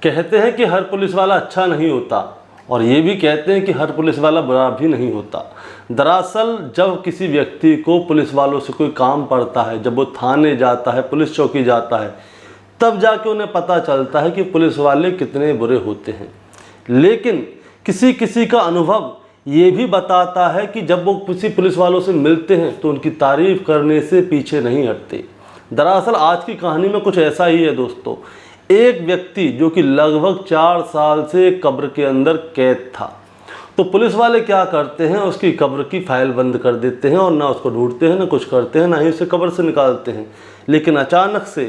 कहते हैं कि हर पुलिस वाला अच्छा नहीं होता और ये भी कहते हैं कि हर पुलिस वाला बुरा भी नहीं होता। दरअसल जब किसी व्यक्ति को पुलिस वालों से कोई काम पड़ता है, जब वो थाने जाता है, पुलिस चौकी जाता है, तब जाके उन्हें पता चलता है कि पुलिस वाले कितने बुरे होते हैं। लेकिन किसी किसी का अनुभव ये भी बताता है कि जब वो किसी पुलिस वालों से मिलते हैं तो उनकी तारीफ़ करने से पीछे नहीं हटते। दरअसल आज की कहानी में कुछ ऐसा ही है दोस्तों। एक व्यक्ति जो कि लगभग 4 साल से कब्र के अंदर कैद था, तो पुलिस वाले क्या करते हैं, उसकी कब्र की फाइल बंद कर देते हैं और ना उसको ढूंढते हैं, ना कुछ करते हैं, ना ही उसे कब्र से निकालते हैं। लेकिन अचानक से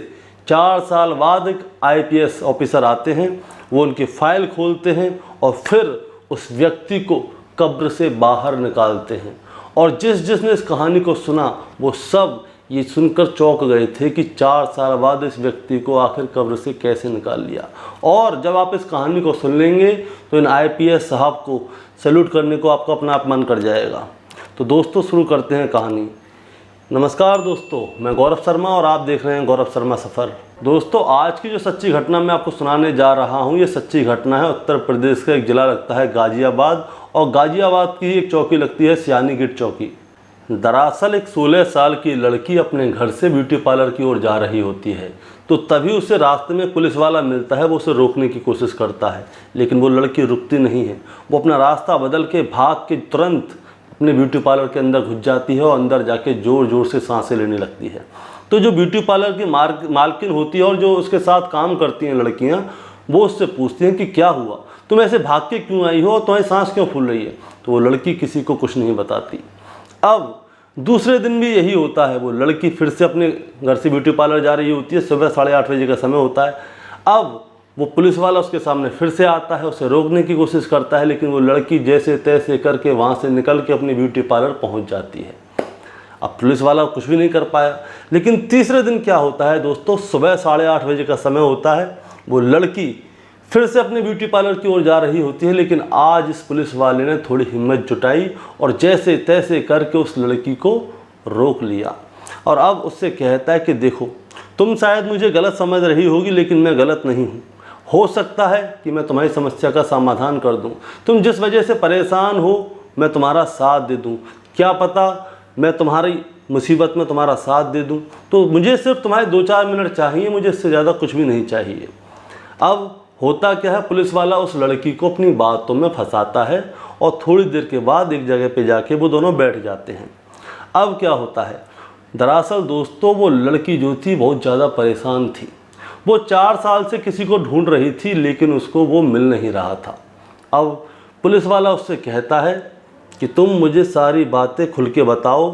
4 साल बाद एक IPS ऑफिसर आते हैं, वो उनकी फ़ाइल खोलते हैं और फिर उस व्यक्ति को कब्र से बाहर निकालते हैं। और जिसने इस कहानी को सुना वो सब ये सुनकर चौंक गए थे कि 4 साल बाद इस व्यक्ति को आखिर कब्र से कैसे निकाल लिया। और जब आप इस कहानी को सुन लेंगे तो इन IPS साहब को सैल्यूट करने को आपका अपना आप मन कर जाएगा। तो दोस्तों शुरू करते हैं कहानी। नमस्कार दोस्तों, मैं गौरव शर्मा और आप देख रहे हैं गौरव शर्मा सफ़र। दोस्तों आज की जो सच्ची घटना मैं आपको सुनाने जा रहा हूँ, ये सच्ची घटना है। उत्तर प्रदेश का एक ज़िला लगता है गाज़ियाबाद, और गाज़ियाबाद की एक चौकी लगती है सियानी गेट चौकी। दरअसल एक 16 साल की लड़की अपने घर से ब्यूटी पार्लर की ओर जा रही होती है, तो तभी उसे रास्ते में पुलिस वाला मिलता है। वो उसे रोकने की कोशिश करता है, लेकिन वो लड़की रुकती नहीं है। वो अपना रास्ता बदल के भाग के तुरंत अपने ब्यूटी पार्लर के अंदर घुस जाती है और अंदर जाके ज़ोर ज़ोर से सांसें लेने लगती है। तो जो ब्यूटी पार्लर की मालकिन होती है और जो उसके साथ काम करती हैं लड़कियां, वो उससे पूछती हैं कि क्या हुआ, तुम ऐसे भाग के क्यों आई हो, तुम्हारी सांस क्यों फूल रही है। तो वो लड़की किसी को कुछ नहीं बताती। अब दूसरे दिन भी यही होता है। वो लड़की फिर से अपने घर से ब्यूटी पार्लर जा रही होती है। सुबह 8:30 बजे का समय होता है। अब वो पुलिस वाला उसके सामने फिर से आता है, उसे रोकने की कोशिश करता है, लेकिन वो लड़की जैसे तैसे करके वहाँ से निकल के अपनी ब्यूटी पार्लर पहुँच जाती है। अब पुलिस वाला कुछ भी नहीं कर पाया। लेकिन तीसरे दिन क्या होता है दोस्तों, सुबह 8:30 बजे का समय होता है। वो लड़की फिर से अपने ब्यूटी पार्लर की ओर जा रही होती है, लेकिन आज इस पुलिस वाले ने थोड़ी हिम्मत जुटाई और जैसे तैसे करके उस लड़की को रोक लिया। और अब उससे कहता है कि देखो, तुम शायद मुझे गलत समझ रही होगी, लेकिन मैं गलत नहीं हूँ। हो सकता है कि मैं तुम्हारी समस्या का समाधान कर दूँ। तुम जिस वजह से परेशान हो मैं तुम्हारा साथ दे दूँ। क्या पता मैं तुम्हारी मुसीबत में तुम्हारा साथ दे दूँ। तो मुझे सिर्फ तुम्हारे 2-4 मिनट चाहिए, मुझे इससे ज़्यादा कुछ भी नहीं चाहिए। अब होता क्या है, पुलिस वाला उस लड़की को अपनी बातों में फंसाता है और थोड़ी देर के बाद एक जगह पे जाके वो दोनों बैठ जाते हैं। अब क्या होता है, दरअसल दोस्तों वो लड़की जो थी बहुत ज़्यादा परेशान थी। वो 4 साल से किसी को ढूंढ रही थी, लेकिन उसको वो मिल नहीं रहा था। अब पुलिस वाला उससे कहता है कि तुम मुझे सारी बातें खुल के बताओ,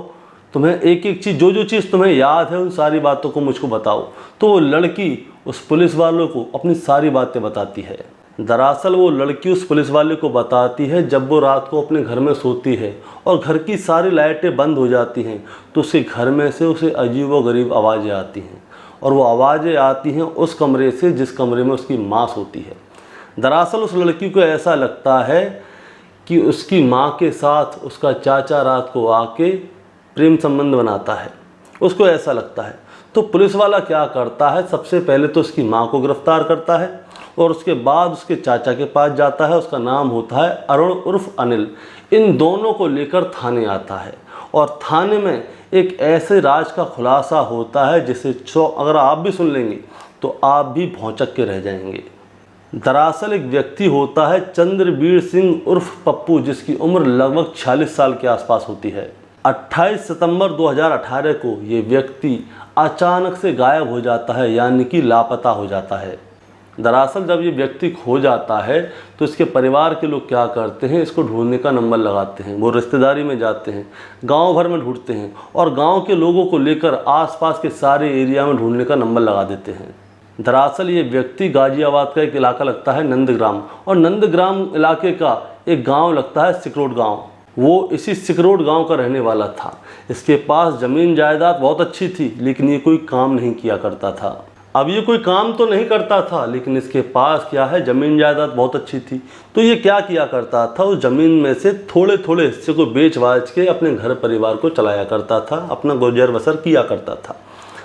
तुम्हें एक एक चीज़, जो चीज़ तुम्हें याद है उन सारी बातों को मुझको बताओ। तो वो लड़की उस पुलिस वालों को अपनी सारी बातें बताती है। दरअसल वो लड़की उस पुलिस वाले को बताती है, जब वो रात को अपने घर में सोती है और घर की सारी लाइटें बंद हो जाती हैं, तो उसके घर में से उसे अजीबोगरीब आवाज़ें आती हैं। और वो आवाज़ें आती हैं उस कमरे से जिस कमरे में उसकी माँ सोती है। दरअसल उस लड़की को ऐसा लगता है कि उसकी माँ के साथ उसका चाचा रात को आके प्रेम संबंध बनाता है, उसको ऐसा लगता है। तो पुलिस वाला क्या करता है, सबसे पहले तो उसकी माँ को गिरफ्तार करता है और उसके बाद उसके चाचा के पास जाता है। उसका नाम होता है अरुण उर्फ अनिल। इन दोनों को लेकर थाने आता है और थाने में एक ऐसे राज का खुलासा होता है जिसे अगर आप भी सुन लेंगे तो आप भी भौंचक के रह जाएंगे। दरअसल एक व्यक्ति होता है चंद्रवीर सिंह उर्फ पप्पू, जिसकी उम्र लगभग 46 साल के आसपास होती है। 28 सितंबर 2018 को ये व्यक्ति अचानक से गायब हो जाता है, यानी कि लापता हो जाता है। दरअसल जब ये व्यक्ति खो जाता है तो इसके परिवार के लोग क्या करते हैं, इसको ढूंढने का नंबर लगाते हैं। वो रिश्तेदारी में जाते हैं, गांव भर में ढूंढते हैं और गांव के लोगों को लेकर आसपास के सारे एरिया में ढूंढने का नंबर लगा देते हैं। दरअसल ये व्यक्ति गाज़ियाबाद का एक इलाका लगता है नंदग्राम, और नंदग्राम इलाके का एक गाँव लगता है सिकरोट गाँव। वो इसी सिकरोट गांव का रहने वाला था। इसके पास ज़मीन जायदाद बहुत अच्छी थी, लेकिन ये कोई काम नहीं किया करता था। अब ये कोई काम तो नहीं करता था, लेकिन इसके पास क्या है, ज़मीन जायदाद बहुत अच्छी थी। तो ये क्या किया करता था, उस ज़मीन में से थोड़े थोड़े हिस्से को बेच बाच के अपने घर परिवार को चलाया करता था, अपना गुजर बसर किया करता था।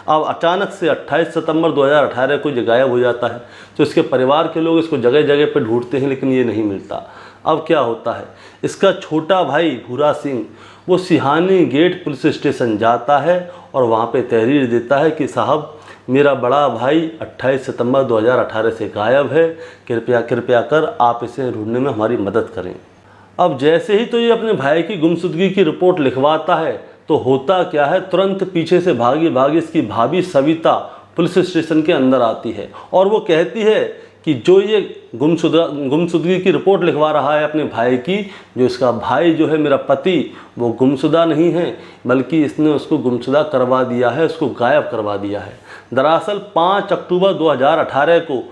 अब अचानक से 28 सितंबर 2018 को ये गायब हो जाता है। तो इसके परिवार के लोग इसको जगह जगह पर ढूंढते हैं, लेकिन ये नहीं मिलता। अब क्या होता है, इसका छोटा भाई भूरा सिंह वो सिहानी गेट पुलिस स्टेशन जाता है और वहाँ पे तहरीर देता है कि साहब, मेरा बड़ा भाई 28 सितंबर 2018 से गायब है, कृपया कर आप इसे ढूंढने में हमारी मदद करें। अब जैसे ही तो ये अपने भाई की गुमशुदगी की रिपोर्ट लिखवाता है, तो होता क्या है, तुरंत पीछे से भागी इसकी भाभी सविता पुलिस स्टेशन के अंदर आती है और वो कहती है कि जो ये गुमशुदगी की रिपोर्ट लिखवा रहा है अपने भाई की, जो इसका भाई जो है मेरा पति, वो गुमशुदा नहीं है, बल्कि इसने उसको गुमशुदा करवा दिया है, उसको गायब करवा दिया है। दरअसल 5 अक्टूबर 2018 को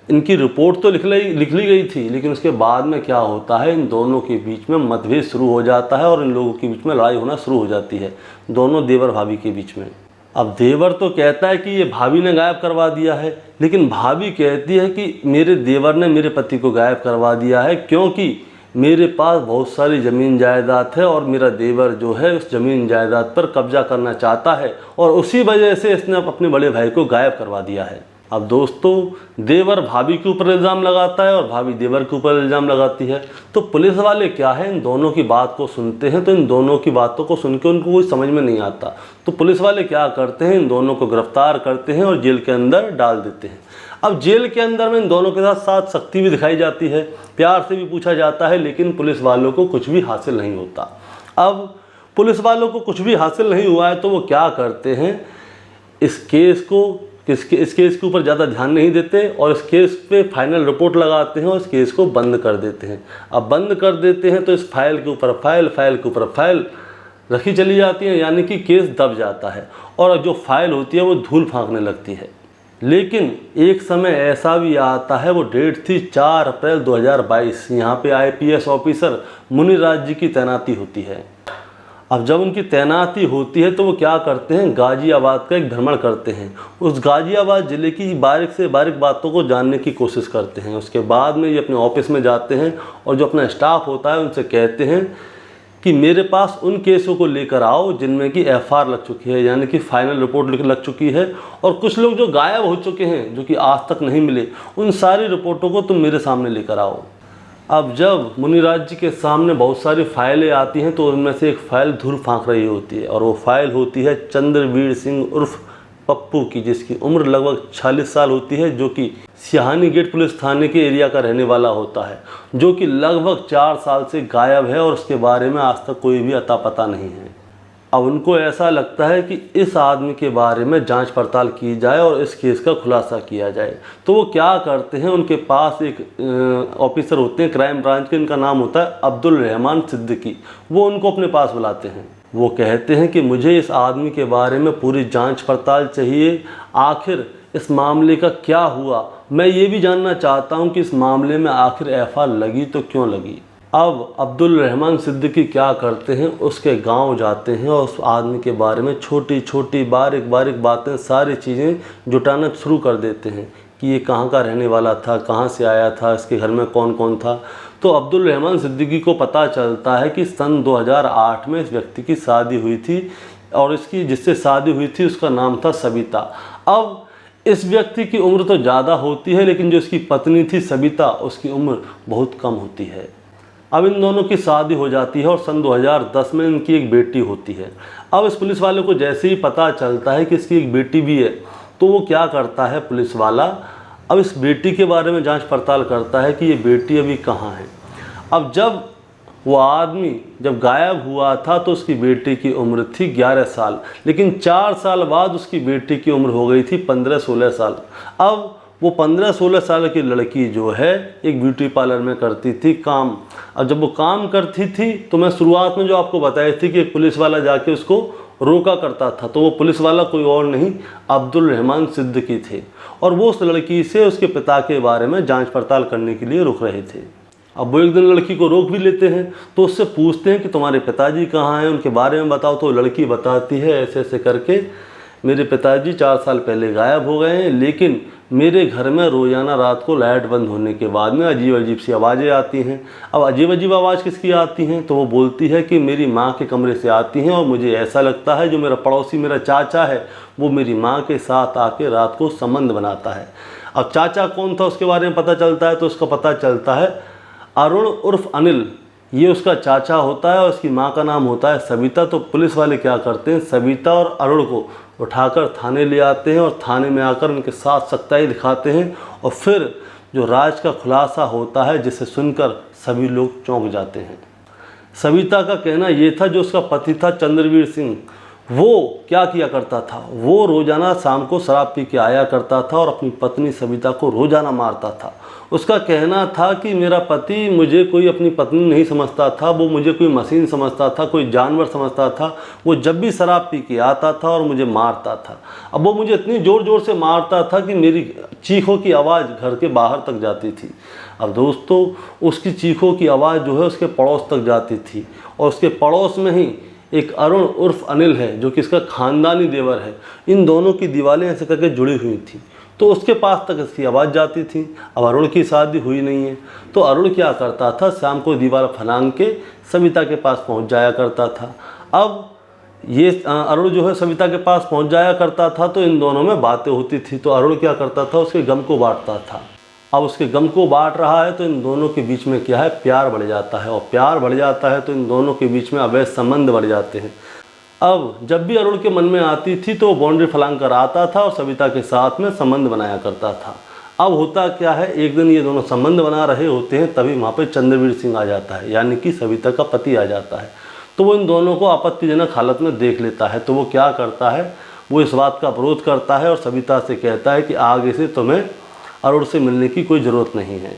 इनकी रिपोर्ट तो लिख ली गई थी, लेकिन उसके बाद में क्या होता है, इन दोनों के बीच में मतभेद शुरू हो जाता है और इन लोगों के बीच में लड़ाई होना शुरू हो जाती है, दोनों देवर भाभी के बीच में। अब देवर तो कहता है कि ये भाभी ने गायब करवा दिया है, लेकिन भाभी कहती है कि मेरे देवर ने मेरे पति को गायब करवा दिया है, क्योंकि मेरे पास बहुत सारी ज़मीन जायदाद है और मेरा देवर जो है उस ज़मीन जायदाद पर कब्जा करना चाहता है और उसी वजह से इसने अपने बड़े भाई को गायब करवा दिया है। अब दोस्तों, देवर भाभी के ऊपर इल्ज़ाम लगाता है और भाभी देवर के ऊपर इल्ज़ाम लगाती है। तो पुलिस वाले क्या है, इन दोनों की बात को सुनते हैं, तो इन दोनों की बातों को सुन के उनको कोई समझ में नहीं आता। तो पुलिस वाले क्या करते हैं, इन दोनों को गिरफ्तार करते हैं और जेल के अंदर डाल देते हैं। अब जेल के अंदर में इन दोनों के साथ सख्ती भी दिखाई जाती है, प्यार से भी पूछा जाता है, लेकिन पुलिस वालों को कुछ भी हासिल नहीं होता। अब पुलिस वालों को कुछ भी हासिल नहीं हुआ है, तो वो क्या करते हैं, इस केस के ऊपर ज़्यादा ध्यान नहीं देते और इस केस पे फाइनल रिपोर्ट लगाते हैं और इस केस को बंद कर देते हैं। अब बंद कर देते हैं तो इस फाइल के ऊपर फाइल के ऊपर फाइल रखी चली जाती है, यानी कि केस दब जाता है और जो फाइल होती है वो धूल फेंकने लगती है। लेकिन एक समय ऐसा भी आता है, वो डेट थी 4 अप्रैल 2022, यहाँ पे IPS ऑफिसर मुनिराज जी की तैनाती होती है। अब जब उनकी तैनाती होती है तो वो क्या करते हैं, गाज़ियाबाद का एक भ्रमण करते हैं, उस गाज़ियाबाद ज़िले की बारीक से बारीक बातों को जानने की कोशिश करते हैं। उसके बाद में ये अपने ऑफिस में जाते हैं और जो अपना स्टाफ होता है उनसे कहते हैं कि मेरे पास उन केसों को लेकर आओ जिनमें कि FR लग चुकी है, यानी कि फाइनल रिपोर्ट लग चुकी है, और कुछ लोग जो गायब हो चुके हैं, जो कि आज तक नहीं मिले, उन सारी रिपोर्टों को तुम मेरे सामने लेकर आओ। अब जब मुनिराज जी के सामने बहुत सारी फाइलें आती हैं, तो उनमें से एक फ़ाइल धूल फेंक रही होती है और वो फाइल होती है चंद्रवीर सिंह उर्फ पप्पू की, जिसकी उम्र लगभग 46 साल होती है, जो कि सिहानी गेट पुलिस थाने के एरिया का रहने वाला होता है, जो कि लगभग 4 साल से गायब है और उसके बारे में आज तक कोई भी अता पता नहीं है। अब उनको ऐसा लगता है कि इस आदमी के बारे में जांच पड़ताल की जाए और इस केस का खुलासा किया जाए। तो वो क्या करते हैं, उनके पास एक ऑफिसर होते हैं क्राइम ब्रांच के, इनका नाम होता है अब्दुल रहमान सिद्दीकी। वो उनको अपने पास बुलाते हैं। वो कहते हैं कि मुझे इस आदमी के बारे में पूरी जांच पड़ताल चाहिए, आखिर इस मामले का क्या हुआ, मैं ये भी जानना चाहता हूँ कि इस मामले में आखिर FR लगी तो क्यों लगी। अब अब्दुल रहमान सिद्दीकी क्या करते हैं, उसके गांव जाते हैं और उस आदमी के बारे में छोटी छोटी बारीक बातें, सारी चीज़ें जुटाना शुरू कर देते हैं कि ये कहाँ का रहने वाला था, कहाँ से आया था, इसके घर में कौन कौन था। तो अब्दुल रहमान सिद्दीकी को पता चलता है कि सन 2008 में इस व्यक्ति की शादी हुई थी और इसकी जिससे शादी हुई थी उसका नाम था सविता। अब इस व्यक्ति की उम्र तो ज़्यादा होती है, लेकिन जो इसकी पत्नी थी सविता, उसकी उम्र बहुत कम होती है। अब इन दोनों की शादी हो जाती है और सन 2010 में इनकी एक बेटी होती है। अब इस पुलिस वाले को जैसे ही पता चलता है कि इसकी एक बेटी भी है, तो वो क्या करता है पुलिस वाला, अब इस बेटी के बारे में जांच पड़ताल करता है कि ये बेटी अभी कहाँ है। अब जब वो आदमी जब गायब हुआ था तो उसकी बेटी की उम्र थी 11 साल, लेकिन 4 साल बाद उसकी बेटी की उम्र हो गई थी 15-16 साल। अब वो 15-16 साल की लड़की जो है एक ब्यूटी पार्लर में करती थी काम। अब जब वो काम करती थी तो मैं शुरुआत में जो आपको बताई थी कि एक पुलिस वाला जाके उसको रोका करता था, तो वो पुलिस वाला कोई और नहीं अब्दुल रहमान सिद्दीकी थे और वो उस लड़की से उसके पिता के बारे में जांच पड़ताल करने के लिए रुक रहे थे। अब वो एक दिन लड़की को रोक भी लेते हैं, तो उससे पूछते हैं कि तुम्हारे पिताजी कहाँ हैं, उनके बारे में बताओ। तो लड़की बताती है ऐसे ऐसे करके, मेरे पिताजी 4 साल पहले गायब हो गए हैं, लेकिन मेरे घर में रोज़ाना रात को लाइट बंद होने के बाद में अजीब अजीब सी आवाज़ें आती हैं। अब अजीब अजीब आवाज़ किसकी आती हैं, तो वो बोलती है कि मेरी माँ के कमरे से आती हैं और मुझे ऐसा लगता है जो मेरा पड़ोसी मेरा चाचा है वो मेरी माँ के साथ आके रात को संबंध बनाता है। अब चाचा कौन था उसके बारे में पता चलता है, तो उसका पता चलता है अरुण उर्फ अनिल, ये उसका चाचा होता है और उसकी माँ का नाम होता है सविता। तो पुलिस वाले क्या करते हैं, सविता और अरुण को उठाकर थाने ले आते हैं और थाने में आकर उनके साथ सख्ताई दिखाते हैं और फिर जो राज का खुलासा होता है जिसे सुनकर सभी लोग चौंक जाते हैं। सविता का कहना ये था जो उसका पति था चंद्रवीर सिंह, वो क्या किया करता था, वो रोज़ाना शाम को शराब पी के आया करता था और अपनी पत्नी सविता को रोज़ाना मारता था। उसका कहना था कि मेरा पति मुझे कोई अपनी पत्नी नहीं समझता था, वो मुझे कोई मशीन समझता था, कोई जानवर समझता था। वो जब भी शराब पी के आता था और मुझे मारता था। अब वो मुझे इतनी ज़ोर ज़ोर से मारता था कि मेरी चीखों की आवाज़ घर के बाहर तक जाती थी। अब दोस्तों, उसकी चीखों की आवाज़ जो है उसके पड़ोस तक जाती थी और उसके पड़ोस में ही एक अरुण उर्फ अनिल है जो कि इसका ख़ानदानी देवर है। इन दोनों की दीवारें ऐसे करके जुड़ी हुई थी, तो उसके पास तक इसकी आवाज़ जाती थी। अब अरुण की शादी हुई नहीं है, तो अरुण क्या करता था, शाम को दीवार फलांग के सविता के पास पहुंच जाया करता था। अब ये अरुण जो है सविता के पास पहुंच जाया करता था तो इन दोनों में बातें होती थी। तो अरुण क्या करता था, उसके गम को बांटता था। अब उसके गम को बांट रहा है तो इन दोनों के बीच में क्या है, प्यार बढ़ जाता है और प्यार बढ़ जाता है तो इन दोनों के बीच में अवैध संबंध बढ़ जाते हैं। अब जब भी अरुण के मन में आती थी तो वो बाउंड्री फलांग कर आता था और सविता के साथ में संबंध बनाया करता था। अब होता क्या है, एक दिन ये दोनों संबंध बना रहे होते हैं, तभी वहाँ पे चंद्रवीर सिंह आ जाता है, यानी कि सविता का पति आ जाता है। तो वो इन दोनों को आपत्तिजनक हालत में देख लेता है। तो वो क्या करता है, वो इस बात का विरोध करता है और सविता से कहता है कि आगे से तुम्हें अरुण से मिलने की कोई ज़रूरत नहीं है।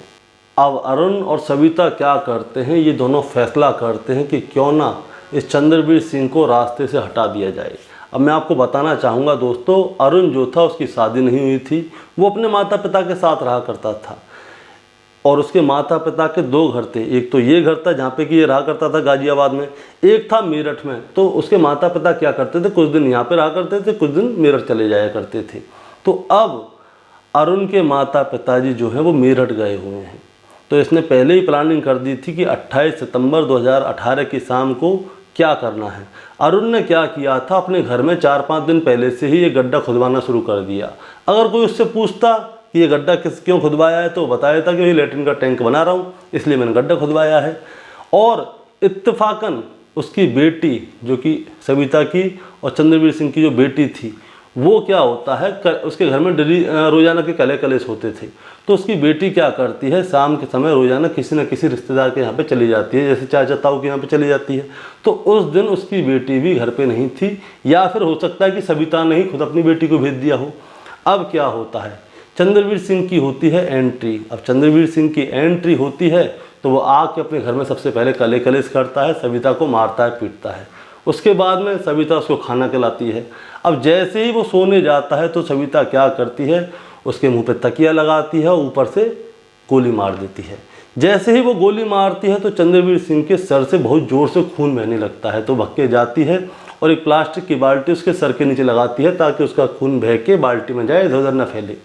अब अरुण और सविता क्या करते हैं, ये दोनों फैसला करते हैं कि क्यों ना इस चंद्रवीर सिंह को रास्ते से हटा दिया जाए। अब मैं आपको बताना चाहूँगा दोस्तों, अरुण जो था उसकी शादी नहीं हुई थी, वो अपने माता पिता के साथ रहा करता था और उसके माता पिता के दो घर थे। एक तो ये घर था जहाँ पे कि ये रहा करता था गाजियाबाद में, एक था मेरठ में। तो उसके माता पिता क्या करते थे, कुछ दिन यहाँ पे रहा करते थे, कुछ दिन मेरठ चले जाया करते थे। तो अब अरुण के माता पिताजी जो हैं वो मेरठ गए हुए हैं। तो इसने पहले ही प्लानिंग कर दी थी कि 28 सितंबर 2018 की शाम को क्या करना है। अरुण ने क्या किया था, अपने घर में 4-5 दिन पहले से ही ये गड्ढा खुदवाना शुरू कर दिया। अगर कोई उससे पूछता कि ये गड्ढा क्यों खुदवाया है, तो बताया था कि ये लेटरिन का टैंक बना रहा हूँ, इसलिए मैंने गड्ढा खुदवाया है। और इत्तेफाकन उसकी बेटी जो कि सविता की और चंद्रवीर सिंह की जो बेटी थी, वो क्या होता है, उसके घर में रोज़ाना के कले कलेश होते थे। तो उसकी बेटी क्या करती है, शाम के समय रोज़ाना किसी न किसी रिश्तेदार के यहाँ पे चली जाती है, जैसे चाचा ताऊ के यहाँ पे चली जाती है। तो उस दिन उसकी बेटी भी घर पे नहीं थी, या फिर हो सकता है कि सविता ने ही खुद अपनी बेटी को भेज दिया हो। अब क्या होता है, चंद्रवीर सिंह की होती है एंट्री। अब चंद्रवीर सिंह की एंट्री होती है तो वो आके अपने घर में सबसे पहले कले कलेश करता है, सविता को मारता है, पीटता है। उसके बाद में सविता उसको खाना खिलाती है। अब जैसे ही वो सोने जाता है तो सविता क्या करती है, उसके मुंह पे तकिया लगाती है और ऊपर से गोली मार देती है। जैसे ही वो गोली मारती है तो चंद्रवीर सिंह के सर से बहुत ज़ोर से खून बहने लगता है। तो भक्के जाती है और एक प्लास्टिक की बाल्टी उसके सर के नीचे लगाती है ताकि उसका खून बह के बाल्टी में जाए, इधर उधर न फैले।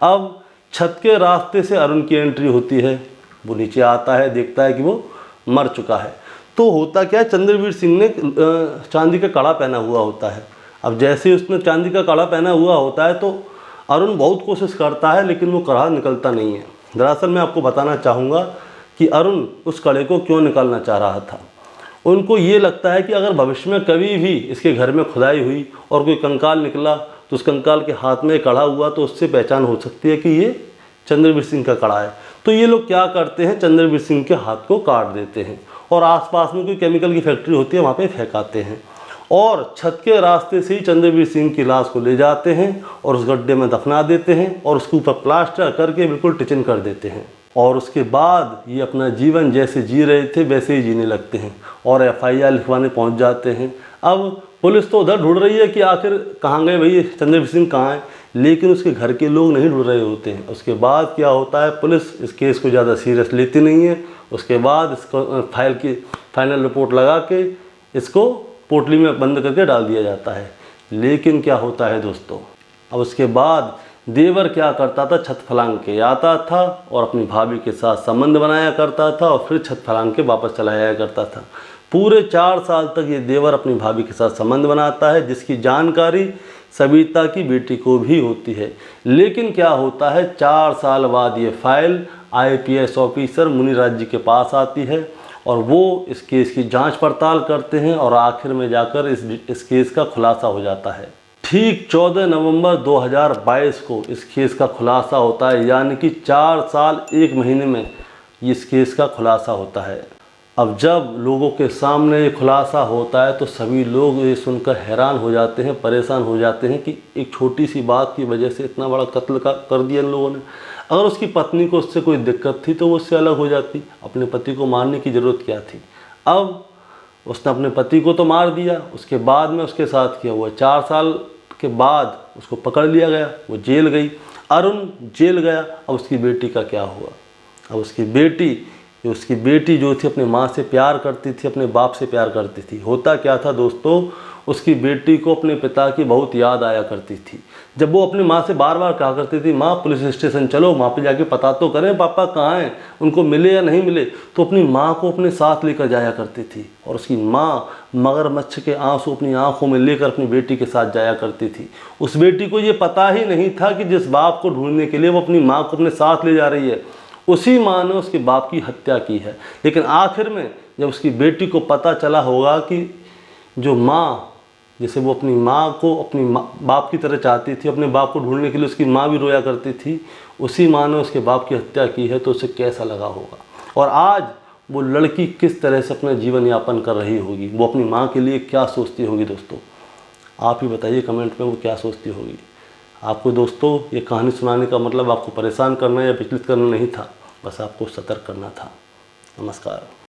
अब छत के रास्ते से अरुण की एंट्री होती है। वो नीचे आता है, देखता है कि वो मर चुका है। तो होता क्या है, चंद्रवीर सिंह ने चांदी का कड़ा पहना हुआ होता है। अब जैसे ही उसने चांदी का कड़ा पहना हुआ होता है तो अरुण बहुत कोशिश करता है, लेकिन वो कड़ा निकलता नहीं है। दरअसल मैं आपको बताना चाहूँगा कि अरुण उस कड़े को क्यों निकालना चाह रहा था। उनको ये लगता है कि अगर भविष्य में कभी भी इसके घर में खुदाई हुई और कोई कंकाल निकला तो उस कंकाल के हाथ में कड़ा हुआ तो उससे पहचान हो सकती है कि ये चंद्रवीर सिंह का कड़ा है। तो ये लोग क्या करते हैं, चंद्रवीर सिंह के हाथ को काट देते हैं और आसपास में कोई केमिकल की फैक्ट्री होती है वहाँ पे फेंकाते हैं और छत के रास्ते से ही चंद्रवीर सिंह की लाश को ले जाते हैं और उस गड्ढे में दफना देते हैं और उसके ऊपर प्लास्टर करके बिल्कुल टिचिन कर देते हैं। और उसके बाद ये अपना जीवन जैसे जी रहे थे वैसे ही जीने लगते हैं और FIR लिखवाने पहुंच जाते हैं। अब पुलिस तो उधर ढूंढ रही है कि आखिर कहाँ गए भाई चंद्रवीर सिंह कहाँ हैं, लेकिन उसके घर के लोग नहीं ढूंढ रहे होते हैं। उसके बाद क्या होता है, पुलिस इस केस को ज़्यादा सीरियस लेती नहीं है। उसके बाद इसको फाइनल रिपोर्ट लगा के इसको पोटली में बंद करके डाल दिया जाता है। लेकिन क्या होता है दोस्तों, अब उसके बाद देवर क्या करता था, छत फलांग के आता था और अपनी भाभी के साथ संबंध बनाया करता था और फिर छत फलांग के वापस चला जाया करता था। पूरे 4 साल तक ये देवर अपनी भाभी के साथ संबंध बनाता है, जिसकी जानकारी सविता की बेटी को भी होती है। लेकिन क्या होता है, 4 साल बाद ये फाइल IPS ऑफिसर मुनिराज जी के पास आती है और वो इस केस की जांच पड़ताल करते हैं और आखिर में जाकर इस केस का खुलासा हो जाता है। ठीक 14 नवंबर 2022 को इस केस का खुलासा होता है, यानी कि 4 साल 1 महीने में इस केस का खुलासा होता है। अब जब लोगों के सामने ये खुलासा होता है तो सभी लोग ये सुनकर हैरान हो जाते हैं, परेशान हो जाते हैं कि एक छोटी सी बात की वजह से इतना बड़ा कत्ल कर दिया इन लोगों ने। अगर उसकी पत्नी को उससे कोई दिक्कत थी तो वो उससे अलग हो जाती, अपने पति को मारने की ज़रूरत क्या थी। अब उसने अपने पति को तो मार दिया, उसके बाद में उसके साथ किया हुआ 4 साल के बाद उसको पकड़ लिया गया, वो जेल गई, अरुण जेल गया। अब उसकी बेटी का क्या हुआ? अब उसकी बेटी जो थी अपने माँ से प्यार करती थी, अपने बाप से प्यार करती थी। होता क्या था दोस्तों, उसकी बेटी को अपने पिता की बहुत याद आया करती थी। जब वो अपनी माँ से बार बार कहा करती थी, माँ पुलिस स्टेशन चलो, वहाँ पे जाके पता तो करें पापा कहाँ हैं, उनको मिले या नहीं मिले, तो अपनी माँ को अपने साथ लेकर जाया करती थी। और उसकी माँ मगरमच्छ के आंसू अपनी आंखों में लेकर अपनी बेटी के साथ जाया करती थी। उस बेटी को ये पता ही नहीं था कि जिस बाप को ढूंढने के लिए वो अपनी माँ को अपने साथ ले जा रही है, उसी माँ ने उसके बाप की हत्या की है। लेकिन आखिर में जब उसकी बेटी को पता चला होगा कि जो माँ, जैसे वो अपनी माँ को अपनी बाप की तरह चाहती थी, अपने बाप को ढूंढने के लिए उसकी माँ भी रोया करती थी, उसी माँ ने उसके बाप की हत्या की है, तो उसे कैसा लगा होगा। और आज वो लड़की किस तरह से अपना जीवन यापन कर रही होगी, वो अपनी माँ के लिए क्या सोचती होगी। दोस्तों आप ही बताइए कमेंट में वो क्या सोचती होगी। आपको दोस्तों ये कहानी सुनाने का मतलब आपको परेशान करना या विचलित करना नहीं था, बस आपको सतर्क करना था। नमस्कार।